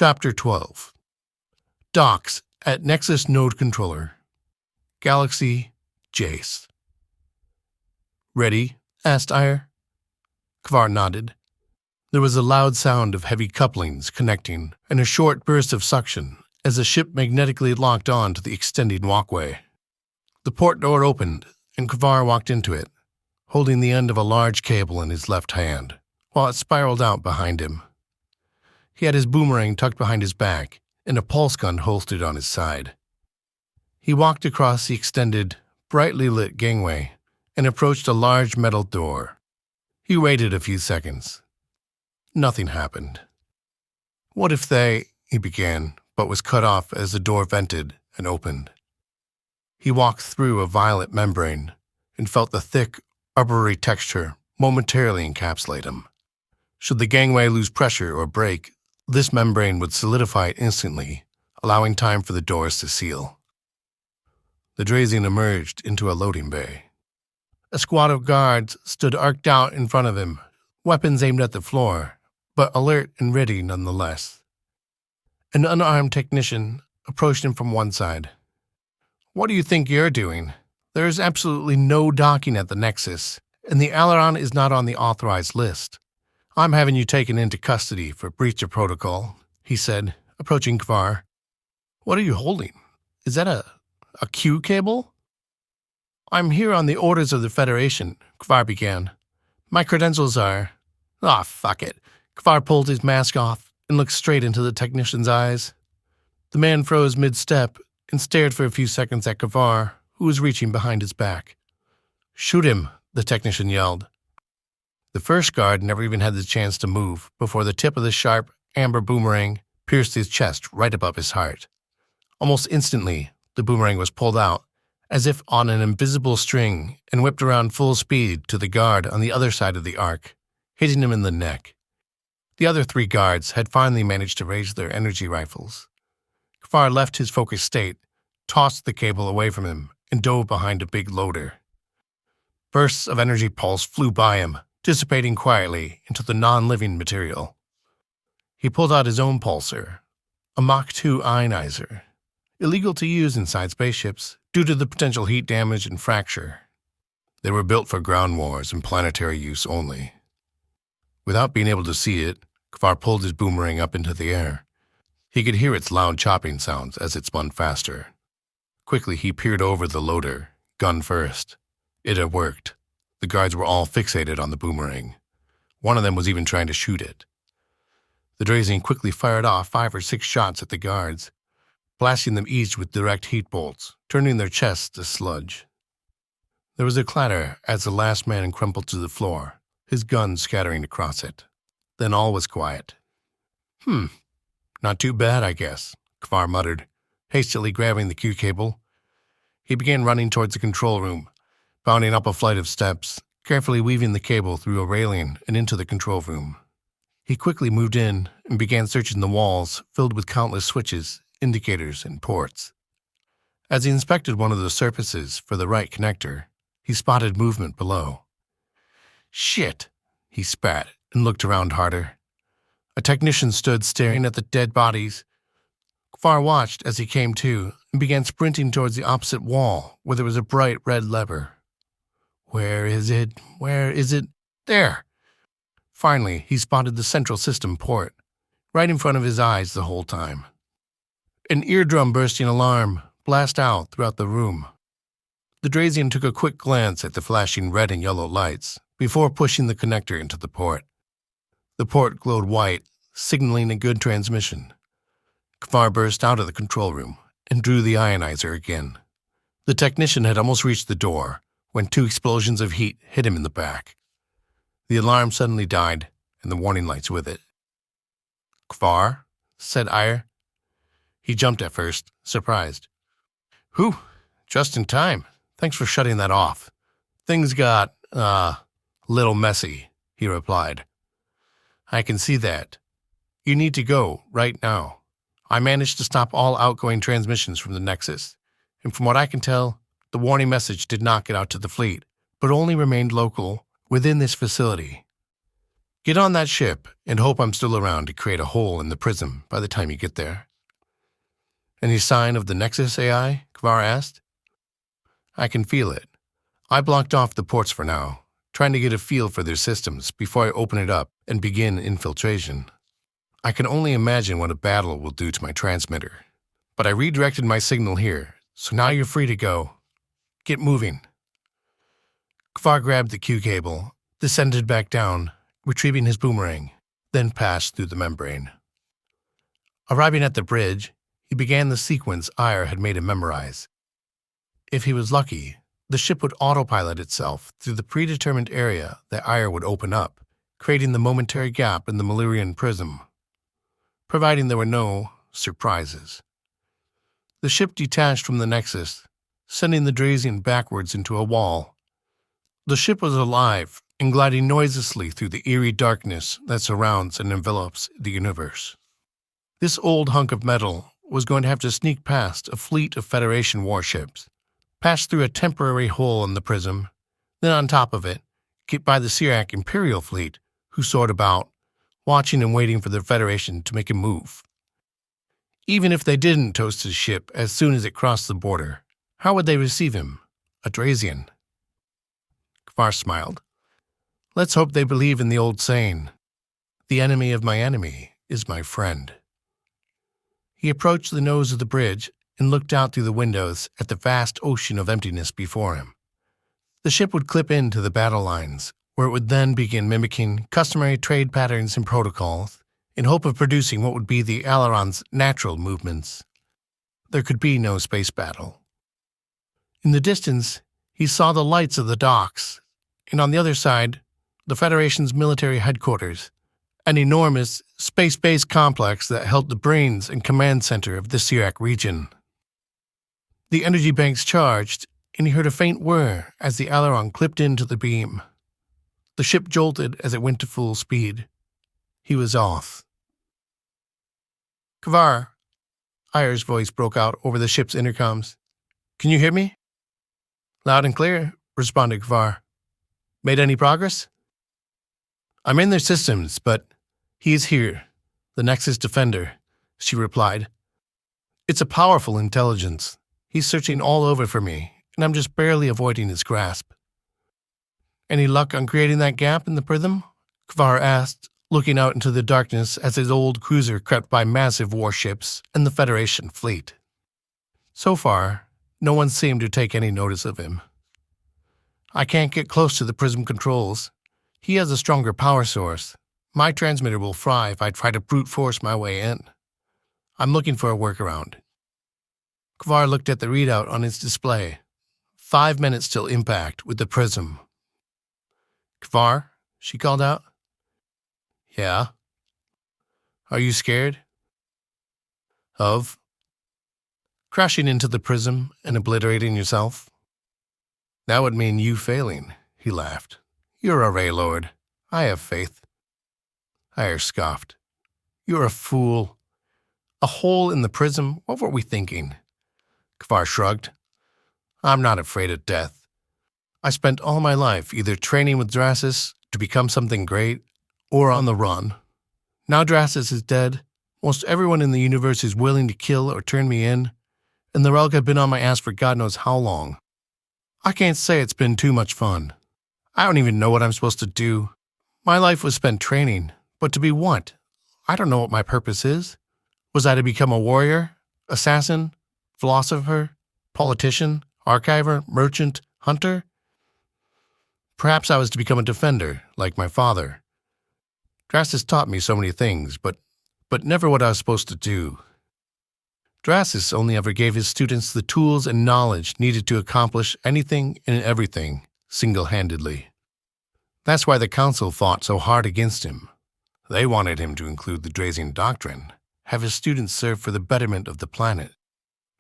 Chapter 12. Docks at Nexus Node Controller. Galaxy Jace. "Ready?" asked Ire. Kvar nodded. There was a loud sound of heavy couplings connecting and a short burst of suction as the ship magnetically locked on to the extending walkway. The port door opened, and Kvar walked into it, holding the end of a large cable in his left hand, while it spiraled out behind him. He had his boomerang tucked behind his back and a pulse gun holstered on his side. He walked across the extended, brightly lit gangway and approached a large metal door. He waited a few seconds. Nothing happened. "What if they," he began, but was cut off as the door vented and opened. He walked through a violet membrane and felt the thick, rubbery texture momentarily encapsulate him. Should the gangway lose pressure or break, this membrane would solidify it instantly, allowing time for the doors to seal. The Drazian emerged into a loading bay. A squad of guards stood arced out in front of him, weapons aimed at the floor, but alert and ready nonetheless. An unarmed technician approached him from one side. "What do you think you're doing? There is absolutely no docking at the Nexus, and the Aileron is not on the authorized list. I'm having you taken into custody for breach of protocol," he said, approaching Kvar. "What are you holding? Is that a Q cable?" "I'm here on the orders of the Federation," Kvar began. "My credentials are—" Fuck it." Kvar pulled his mask off and looked straight into the technician's eyes. The man froze mid-step and stared for a few seconds at Kvar, who was reaching behind his back. "Shoot him," the technician yelled. The first guard never even had the chance to move before the tip of the sharp, amber boomerang pierced his chest right above his heart. Almost instantly, the boomerang was pulled out, as if on an invisible string, and whipped around full speed to the guard on the other side of the arc, hitting him in the neck. The other three guards had finally managed to raise their energy rifles. Kvar left his focused state, tossed the cable away from him, and dove behind a big loader. Bursts of energy pulse flew by him, dissipating quietly into the non-living material. He pulled out his own pulsar, a Mach 2 ionizer, illegal to use inside spaceships due to the potential heat damage and fracture. They were built for ground wars and planetary use only. Without being able to see it, Kvar pulled his boomerang up into the air. He could hear its loud chopping sounds as it spun faster. Quickly, he peered over the loader, gun first. It had worked. The guards were all fixated on the boomerang. One of them was even trying to shoot it. The Drazian quickly fired off 5 or 6 shots at the guards, blasting them each with direct heat bolts, turning their chests to sludge. There was a clatter as the last man crumpled to the floor, his gun scattering across it. Then all was quiet. Not too bad, I guess," Kvar muttered, hastily grabbing the Q cable. He began running towards the control room, bounding up a flight of steps, carefully weaving the cable through a railing and into the control room. He quickly moved in and began searching the walls filled with countless switches, indicators, and ports. As he inspected one of the surfaces for the right connector, he spotted movement below. "Shit!" he spat and looked around harder. A technician stood staring at the dead bodies. Kvar watched as he came to and began sprinting towards the opposite wall where there was a bright red lever. Where is it? Where is it? There! Finally, he spotted the central system port, right in front of his eyes the whole time. An eardrum-bursting alarm blasted out throughout the room. The Drazian took a quick glance at the flashing red and yellow lights before pushing the connector into the port. The port glowed white, signaling a good transmission. Kvar burst out of the control room and drew the ionizer again. The technician had almost reached the door when 2 explosions of heat hit him in the back. The alarm suddenly died, and the warning lights with it. "Kvar?" said Ire. He jumped at first, surprised. "Whew, just in time. Thanks for shutting that off. Things got, little messy," he replied. "I can see that. You need to go, right now. I managed to stop all outgoing transmissions from the Nexus, and from what I can tell, the warning message did not get out to the fleet, but only remained local within this facility." Get on that ship and hope I'm still around to create a hole in the prism by the time you get there." "Any sign of the Nexus AI?" Kvar asked. "I can feel it. I blocked off the ports for now, trying to get a feel for their systems before I open it up and begin infiltration. I can only imagine what a battle will do to my transmitter. But I redirected my signal here, so now you're free to go. Get moving." Kvar grabbed the Q cable, descended back down, retrieving his boomerang, then passed through the membrane. Arriving at the bridge, he began the sequence Ire had made him memorize. If he was lucky, the ship would autopilot itself through the predetermined area that Ire would open up, creating the momentary gap in the Malurian prism, providing there were no surprises. The ship detached from the Nexus, sending the Drazian backwards into a wall. The ship was alive and gliding noiselessly through the eerie darkness that surrounds and envelops the universe. This old hunk of metal was going to have to sneak past a fleet of Federation warships, pass through a temporary hole in the prism, then on top of it, get by the Sirak Imperial fleet, who soared about, watching and waiting for the Federation to make a move. Even if they didn't toast his ship as soon as it crossed the border, how would they receive him, a Drazian? Kvar smiled. "Let's hope they believe in the old saying, 'The enemy of my enemy is my friend.'" He approached the nose of the bridge and looked out through the windows at the vast ocean of emptiness before him. The ship would clip into the battle lines, where it would then begin mimicking customary trade patterns and protocols in hope of producing what would be the Aileron's natural movements. There could be no space battle. In the distance, he saw the lights of the docks, and on the other side, the Federation's military headquarters, an enormous space-based complex that held the brains and command center of the Sirak region. The energy banks charged, and he heard a faint whir as the Aileron clipped into the beam. The ship jolted as it went to full speed. He was off. "Kvar," Ire's voice broke out over the ship's intercoms. "Can you hear me?" "Loud and clear," responded Kvar. "Made any progress?" "I'm in their systems, but he is here, the Nexus Defender," she replied. "It's a powerful intelligence. He's searching all over for me, and I'm just barely avoiding his grasp." "Any luck on creating that gap in the prism?" Kvar asked, looking out into the darkness as his old cruiser crept by massive warships and the Federation fleet. So far, no one seemed to take any notice of him. "I can't get close to the prism controls. He has a stronger power source. My transmitter will fry if I try to brute force my way in. I'm looking for a workaround." Kvar looked at the readout on its display. 5 minutes till impact with the prism. "Kvar," she called out. "Yeah?" "Are you scared?" "Of?" "Crashing into the prism and obliterating yourself?" "That would mean you failing," he laughed. "You're a Ray Lord. I have faith." Ire scoffed. "You're a fool. A hole in the prism? What were we thinking?" Kvar shrugged. "I'm not afraid of death. I spent all my life either training with Drasis to become something great or on the run. Now Drasis is dead, most everyone in the universe is willing to kill or turn me in, and the Relg have been on my ass for God knows how long. I can't say it's been too much fun. I don't even know what I'm supposed to do. My life was spent training, but to be what? I don't know what my purpose is. Was I to become a warrior, assassin, philosopher, politician, archiver, merchant, hunter? Perhaps I was to become a defender, like my father. Drasis taught me so many things, but never what I was supposed to do. Drasis only ever gave his students the tools and knowledge needed to accomplish anything and everything single-handedly. That's why the Council fought so hard against him. They wanted him to include the Drazian doctrine, have his students serve for the betterment of the planet.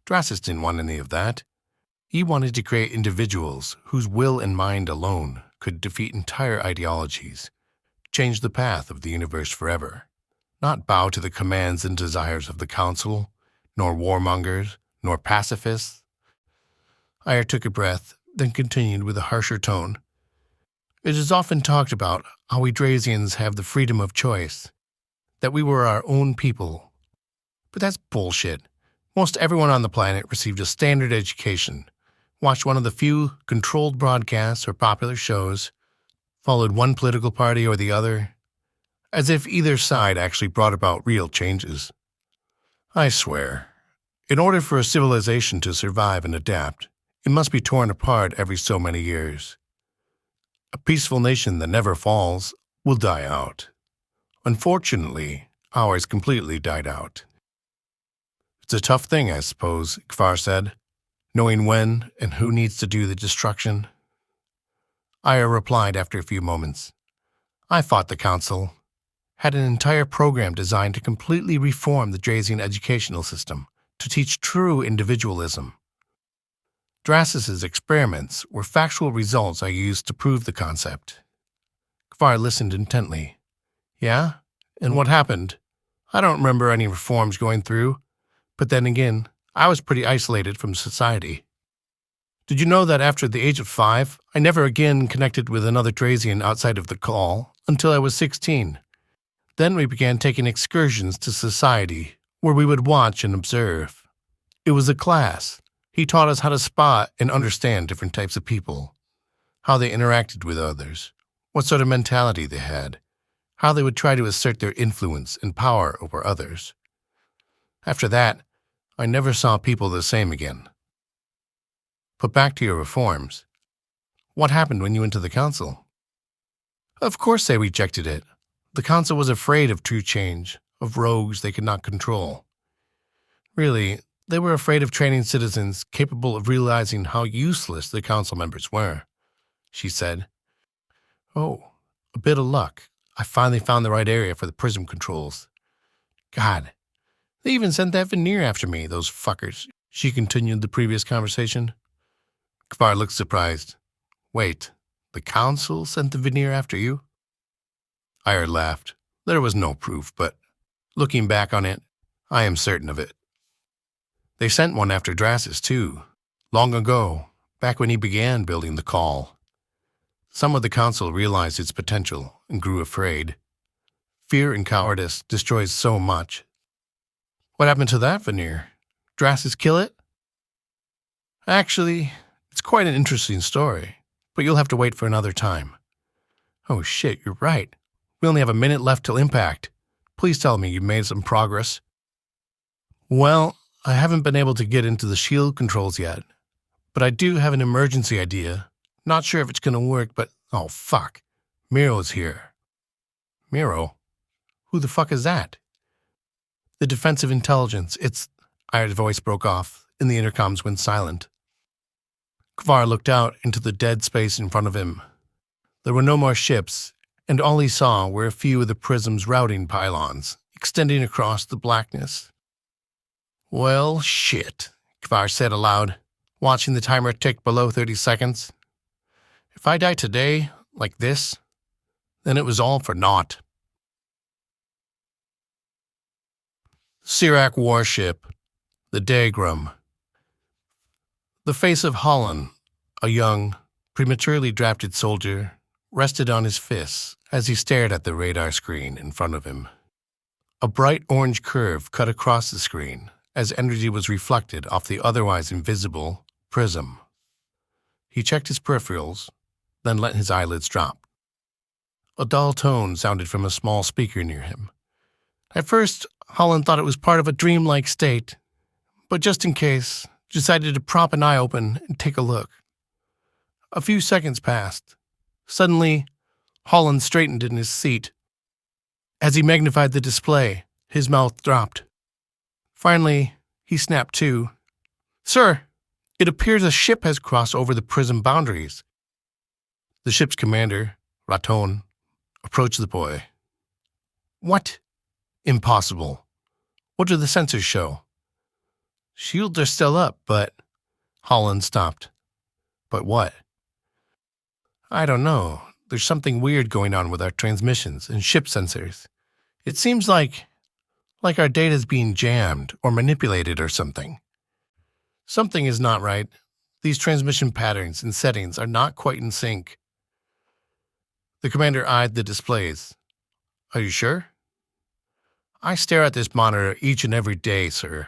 Drasis didn't want any of that. He wanted to create individuals whose will and mind alone could defeat entire ideologies, change the path of the universe forever, not bow to the commands and desires of the Council, nor warmongers, nor pacifists. Ire took a breath, then continued with a harsher tone. It is often talked about how we Drazians have the freedom of choice, that we were our own people. But that's bullshit. Most everyone on the planet received a standard education, watched one of the few controlled broadcasts or popular shows, followed one political party or the other, as if either side actually brought about real changes. I swear, in order for a civilization to survive and adapt, it must be torn apart every so many years. A peaceful nation that never falls will die out. Unfortunately, ours completely died out. It's a tough thing, I suppose, Kvar said, knowing when and who needs to do the destruction. Aya replied after a few moments. I fought the council, had an entire program designed to completely reform the Drazian educational system, to teach true individualism. Drassis's experiments were factual results I used to prove the concept. Kvar listened intently. Yeah? And what happened? I don't remember any reforms going through. But then again, I was pretty isolated from society. Did you know that after the age of 5, I never again connected with another Drazian outside of the call until I was 16? Then we began taking excursions to society, where we would watch and observe. It was a class. He taught us how to spot and understand different types of people, how they interacted with others, what sort of mentality they had, how they would try to assert their influence and power over others. After that, I never saw people the same again. But back to your reforms. What happened when you went to the council? Of course they rejected it. The council was afraid of true change, of rogues they could not control. Really, they were afraid of training citizens capable of realizing how useless the council members were, she said. Oh, a bit of luck. I finally found the right area for the prism controls. God. They even sent that veneer after me, those fuckers, she continued the previous conversation. Kvar looked surprised. Wait, the council sent the veneer after you? Iyer laughed. There was no proof, but looking back on it, I am certain of it. They sent one after Drassus, too, long ago, back when he began building the call. Some of the council realized its potential and grew afraid. Fear and cowardice destroys so much. What happened to that veneer? Drassus kill it? Actually, it's quite an interesting story, but you'll have to wait for another time. Oh shit, you're right. We only have a minute left till impact. Please tell me you've made some progress. Well, I haven't been able to get into the shield controls yet, but I do have an emergency idea. Not sure if it's going to work, but oh fuck. Miro's here. Miro? Who the fuck is that? The defensive intelligence, it's... Iyer's voice broke off, and the intercoms went silent. Kvar looked out into the dead space in front of him. There were no more ships, and all he saw were a few of the prism's routing pylons, extending across the blackness. Well, shit, Kvar said aloud, watching the timer tick below 30 seconds. If I die today, like this, then it was all for naught. Sirac warship, the Daegrum. The face of Holland, a young, prematurely drafted soldier, rested on his fists as he stared at the radar screen in front of him. A bright orange curve cut across the screen as energy was reflected off the otherwise invisible prism. He checked his peripherals, then let his eyelids drop. A dull tone sounded from a small speaker near him. At first, Holland thought it was part of a dreamlike state, but just in case, decided to prop an eye open and take a look. A few seconds passed. Suddenly, Holland straightened in his seat. As he magnified the display, his mouth dropped. Finally, he snapped to. Sir, it appears a ship has crossed over the prism boundaries. The ship's commander, Raton, approached the boy. What? Impossible. What do the sensors show? Shields are still up, but... Holland stopped. But what? I don't know. There's something weird going on with our transmissions and ship sensors. It seems like our data's being jammed or manipulated or something. Something is not right. These transmission patterns and settings are not quite in sync. The commander eyed the displays. Are you sure? I stare at this monitor each and every day, sir.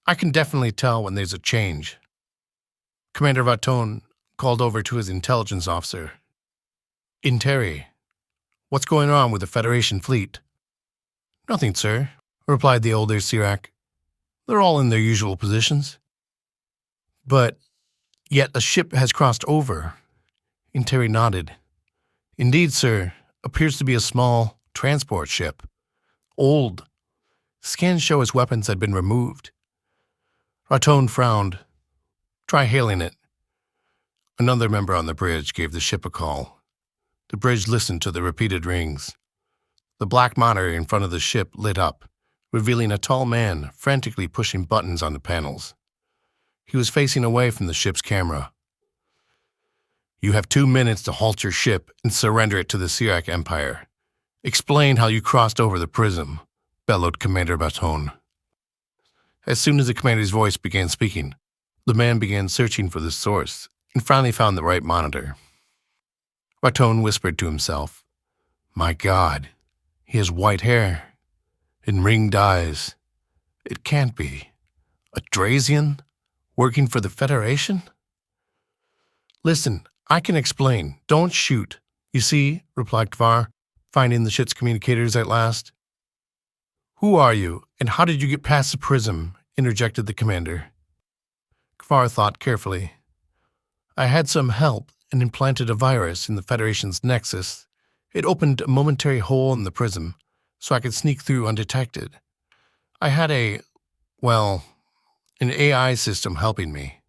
I can definitely tell when there's a change. Commander Vatone called over to his intelligence officer. Interi, what's going on with the Federation fleet? Nothing, sir, replied the older Sirak. They're all in their usual positions. But yet a ship has crossed over. Interi nodded. Indeed, sir, appears to be a small transport ship. Old. Scans show its weapons had been removed. Ratone frowned. Try hailing it. Another member on the bridge gave the ship a call. The bridge listened to the repeated rings. The black monitor in front of the ship lit up, revealing a tall man frantically pushing buttons on the panels. He was facing away from the ship's camera. You have 2 minutes to halt your ship and surrender it to the Sirak Empire. Explain how you crossed over the prism, bellowed Commander Batone. As soon as the commander's voice began speaking, the man began searching for the source and finally found the right monitor. Batone whispered to himself, My God, he has white hair and ringed eyes. It can't be. A Drazian? Working for the Federation? Listen, I can explain. Don't shoot. You see, replied Kvar, finding the ship's communicators at last. Who are you, and how did you get past the prism? Interjected the commander. Kvar thought carefully. I had some help and implanted a virus in the Federation's nexus. It opened a momentary hole in the prism, so I could sneak through undetected. I had an AI system helping me.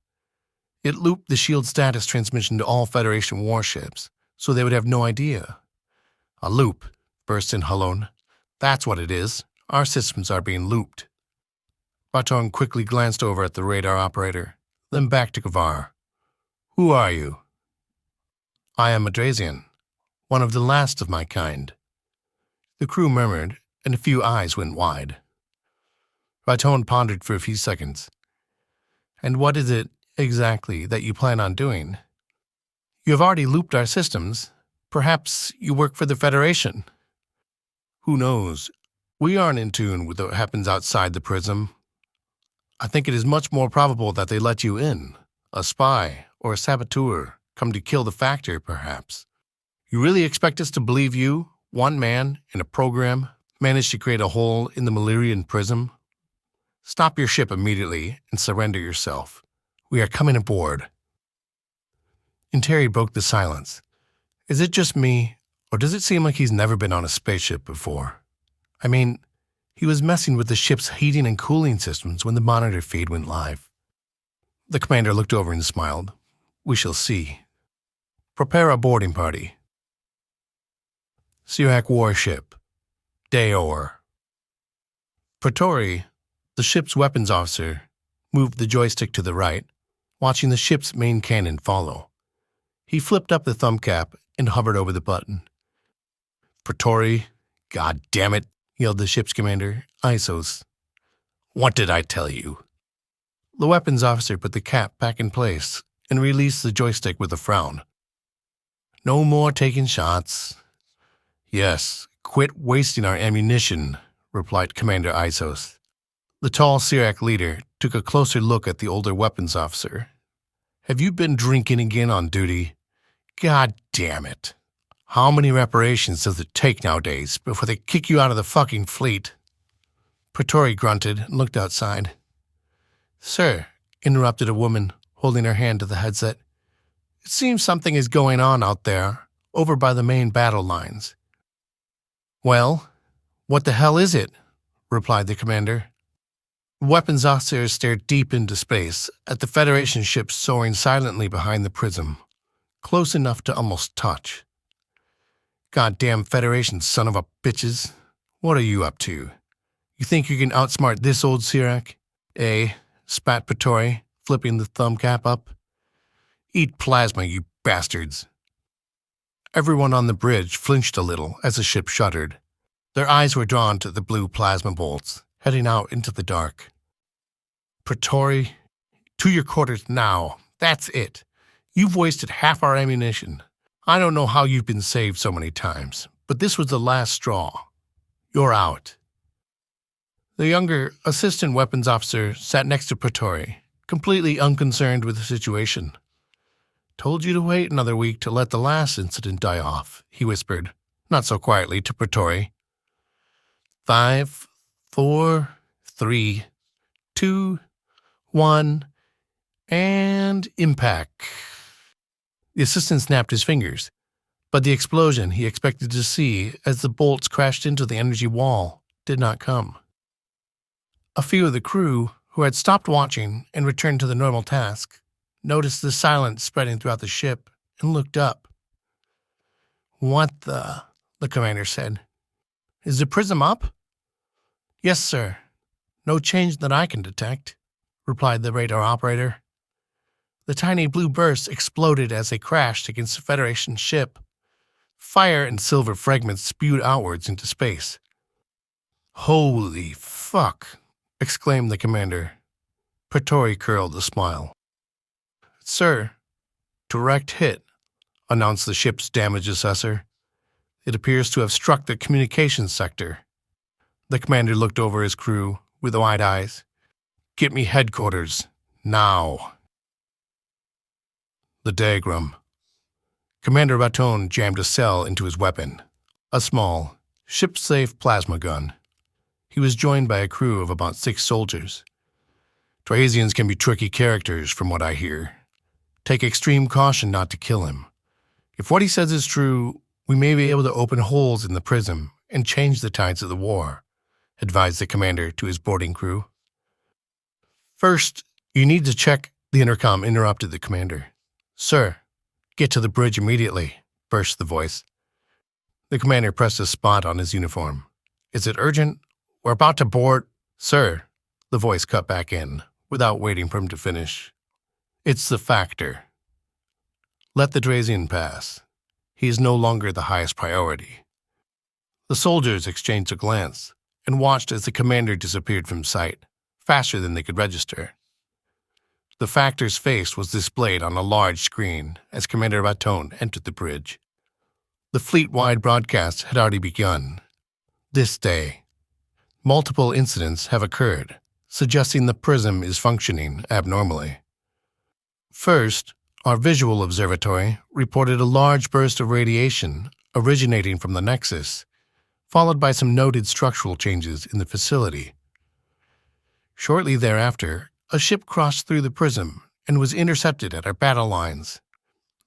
It looped the shield status transmission to all Federation warships, so they would have no idea. A loop, burst in Halon. That's what it is. Our systems are being looped. Baton quickly glanced over at the radar operator, then back to Kavar. Who are you? I am a Drazian, one of the last of my kind. The crew murmured, and a few eyes went wide. Baton pondered for a few seconds. And what is it exactly that you plan on doing? You have already looped our systems. Perhaps you work for the Federation. Who knows? We aren't in tune with what happens outside the prism. I think it is much more probable that they let you in. A spy or a saboteur come to kill the factor, perhaps. You really expect us to believe you, one man, in a program, managed to create a hole in the Malirian prism? Stop your ship immediately and surrender yourself. We are coming aboard. Interi broke the silence. Is it just me, or does it seem like he's never been on a spaceship before? I mean, he was messing with the ship's heating and cooling systems when the monitor feed went live. The commander looked over and smiled. We shall see. Prepare a boarding party. Sirak warship. Daor. Praetori, the ship's weapons officer, moved the joystick to the right, watching the ship's main cannon follow. He flipped up the thumb cap and hovered over the button. Praetori, God damn it, yelled the ship's commander, Isos. What did I tell you? The weapons officer put the cap back in place and released the joystick with a frown. No more taking shots. Yes, quit wasting our ammunition, replied Commander Isos. The tall Sirak leader took a closer look at the older weapons officer. Have you been drinking again on duty? God damn it. How many reparations does it take nowadays before they kick you out of the fucking fleet? Praetori grunted and looked outside. Sir, interrupted a woman, holding her hand to the headset. It seems something is going on out there, over by the main battle lines. Well, what the hell is it? Replied the commander. The weapons officer stared deep into space at the Federation ship soaring silently behind the prism, close enough to almost touch. Goddamn Federation son of a bitches. What are you up to? You think you can outsmart this old Sirak? Eh? Spat Praetori, flipping the thumb cap up. Eat plasma, you bastards. Everyone on the bridge flinched a little as the ship shuddered. Their eyes were drawn to the blue plasma bolts, heading out into the dark. Praetori, to your quarters now. That's it. You've wasted half our ammunition. I don't know how you've been saved so many times, but this was the last straw. You're out. The younger assistant weapons officer sat next to Praetori, completely unconcerned with the situation. Told you to wait another week to let the last incident die off, he whispered, not so quietly, to Praetori. 5, 4, 3, 2, 1, and impact. The assistant snapped his fingers, but the explosion he expected to see as the bolts crashed into the energy wall did not come. A few of the crew, who had stopped watching and returned to the normal task, noticed the silence spreading throughout the ship and looked up. What the commander said. Is the prism up? Yes, sir. No change that I can detect, replied the radar operator. The tiny blue bursts exploded as they crashed against the Federation ship. Fire and silver fragments spewed outwards into space. Holy fuck, exclaimed the commander. Praetori curled a smile. Sir, direct hit, announced the ship's damage assessor. It appears to have struck the communications sector. The commander looked over his crew with wide eyes. Get me headquarters, now. The diagram. Commander Raton jammed a cell into his weapon, a small, ship-safe plasma gun. He was joined by a crew of about 6 soldiers. Triasians can be tricky characters, from what I hear. Take extreme caution not to kill him. If what he says is true, we may be able to open holes in the prism and change the tides of the war, advised the commander to his boarding crew. First, you need to check, the intercom interrupted the commander. Sir, get to the bridge immediately, burst the voice. The commander pressed a spot on his uniform. Is it urgent? We're about to board. Sir, the voice cut back in, without waiting for him to finish. It's the factor. Let the Drazian pass. He is no longer the highest priority. The soldiers exchanged a glance and watched as the commander disappeared from sight, faster than they could register. The factor's face was displayed on a large screen as Commander Raton entered the bridge. The fleet-wide broadcast had already begun. This day, multiple incidents have occurred, suggesting the prism is functioning abnormally. First, our visual observatory reported a large burst of radiation originating from the Nexus, followed by some noted structural changes in the facility. Shortly thereafter, a ship crossed through the prism and was intercepted at our battle lines.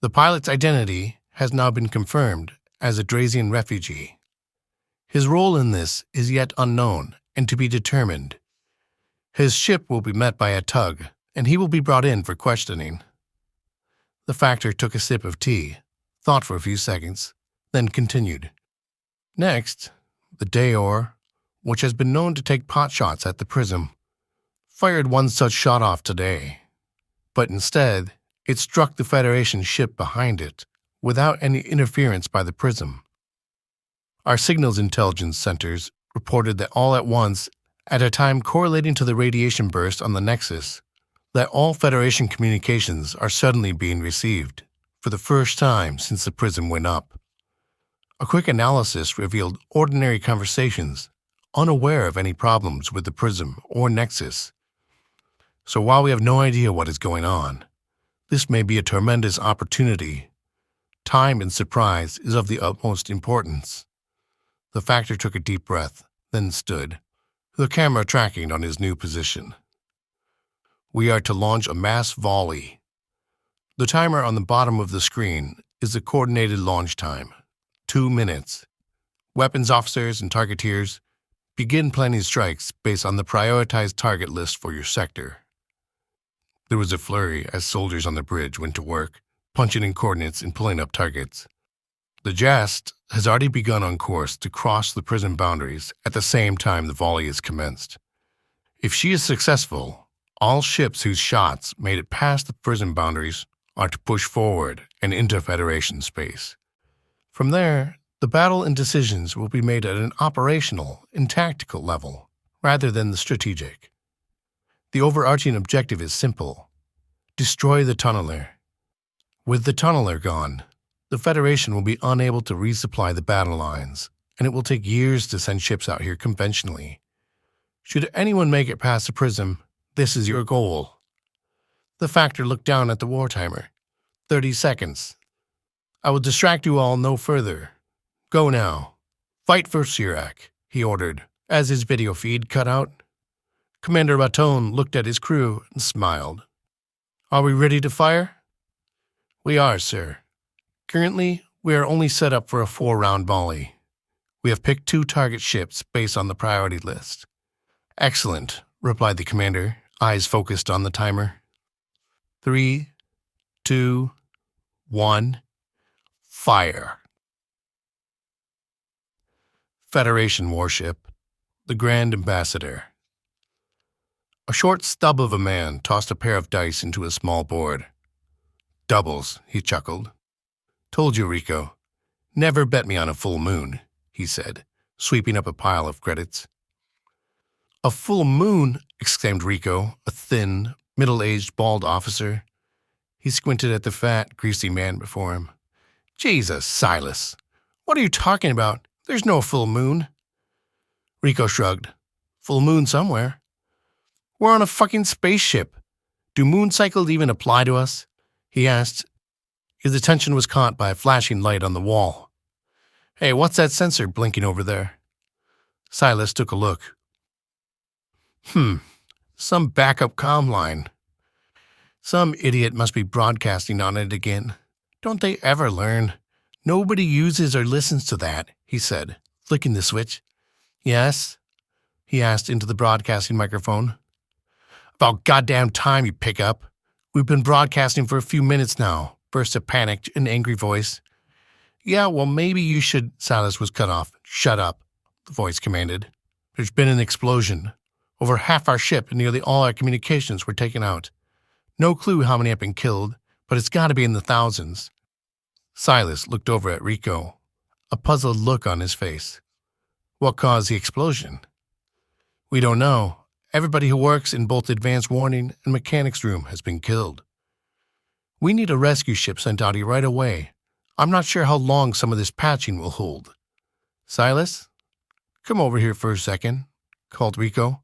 The pilot's identity has now been confirmed as a Drazian refugee. His role in this is yet unknown and to be determined. His ship will be met by a tug, and he will be brought in for questioning. The factor took a sip of tea, thought for a few seconds, then continued. Next, the Daor, which has been known to take potshots at the prism, fired one such shot off today. But instead, it struck the Federation ship behind it, without any interference by the prism. Our signals intelligence centers reported that all at once, at a time correlating to the radiation burst on the Nexus, that all Federation communications are suddenly being received, for the first time since the prism went up. A quick analysis revealed ordinary conversations, unaware of any problems with the prism or Nexus. So while we have no idea what is going on, this may be a tremendous opportunity. Time and surprise is of the utmost importance. The factor took a deep breath, then stood, the camera tracking on his new position. We are to launch a mass volley. The timer on the bottom of the screen is the coordinated launch time, 2 minutes. Weapons officers and targeteers, begin planning strikes based on the prioritized target list for your sector. There was a flurry as soldiers on the bridge went to work, punching in coordinates and pulling up targets. The Jast has already begun on course to cross the prism boundaries at the same time the volley is commenced. If she is successful, all ships whose shots made it past the prism boundaries are to push forward and into Federation space. From there, the battle and decisions will be made at an operational and tactical level, rather than the strategic. The overarching objective is simple: destroy the tunneler. With the tunneler gone, The Federation will be unable to resupply the battle lines, and it will take years to send ships out here conventionally. Should anyone make it past the prism, this is your goal. The Factor looked down at the war timer. 30 seconds. I will distract you all no further. Go now. Fight for Sirac, he ordered, as his video feed cut out. Commander Raton looked at his crew and smiled. Are we ready to fire? We are, sir. Currently, we are only set up for a 4-round volley. We have picked 2 target ships based on the priority list. Excellent, replied the commander, eyes focused on the timer. 3, 2, 1, fire. Federation warship, the Grand Ambassador. A short stub of a man tossed a pair of dice into a small board. Doubles, he chuckled. Told you, Rico. Never bet me on a full moon, he said, sweeping up a pile of credits. A full moon, exclaimed Rico, a thin, middle-aged, bald officer. He squinted at the fat, greasy man before him. Jesus, Silas. What are you talking about? There's no full moon. Rico shrugged. Full moon somewhere. We're on a fucking spaceship. Do moon cycles even apply to us? He asked. His attention was caught by a flashing light on the wall. Hey, what's that sensor blinking over there? Silas took a look. Some backup comm line. Some idiot must be broadcasting on it again. Don't they ever learn? Nobody uses or listens to that, he said, flicking the switch. Yes? He asked into the broadcasting microphone. About goddamn time, you pick up. We've been broadcasting for a few minutes now, burst a panicked and angry voice. Yeah, well, maybe you should. Silas was cut off. Shut up, the voice commanded. There's been an explosion. Over half our ship and nearly all our communications were taken out. No clue how many have been killed, but it's got to be in the thousands. Silas looked over at Rico, a puzzled look on his face. What caused the explosion? We don't know. Everybody who works in both advanced warning and mechanics room has been killed. We need a rescue ship sent out here right away. I'm not sure how long some of this patching will hold. Silas, come over here for a second, called Rico.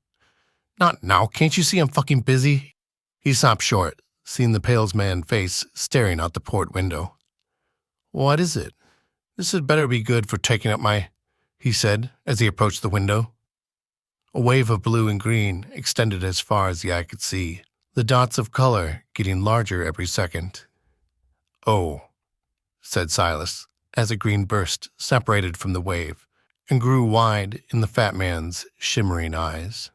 Not now, can't you see I'm fucking busy? He stopped short, seeing the pale man's face staring out the port window. What is it? This had better be good for taking up my... he said as he approached the window. A wave of blue and green extended as far as the eye could see, the dots of color getting larger every second. Oh, said Silas, as a green burst separated from the wave and grew wide in the fat man's shimmering eyes.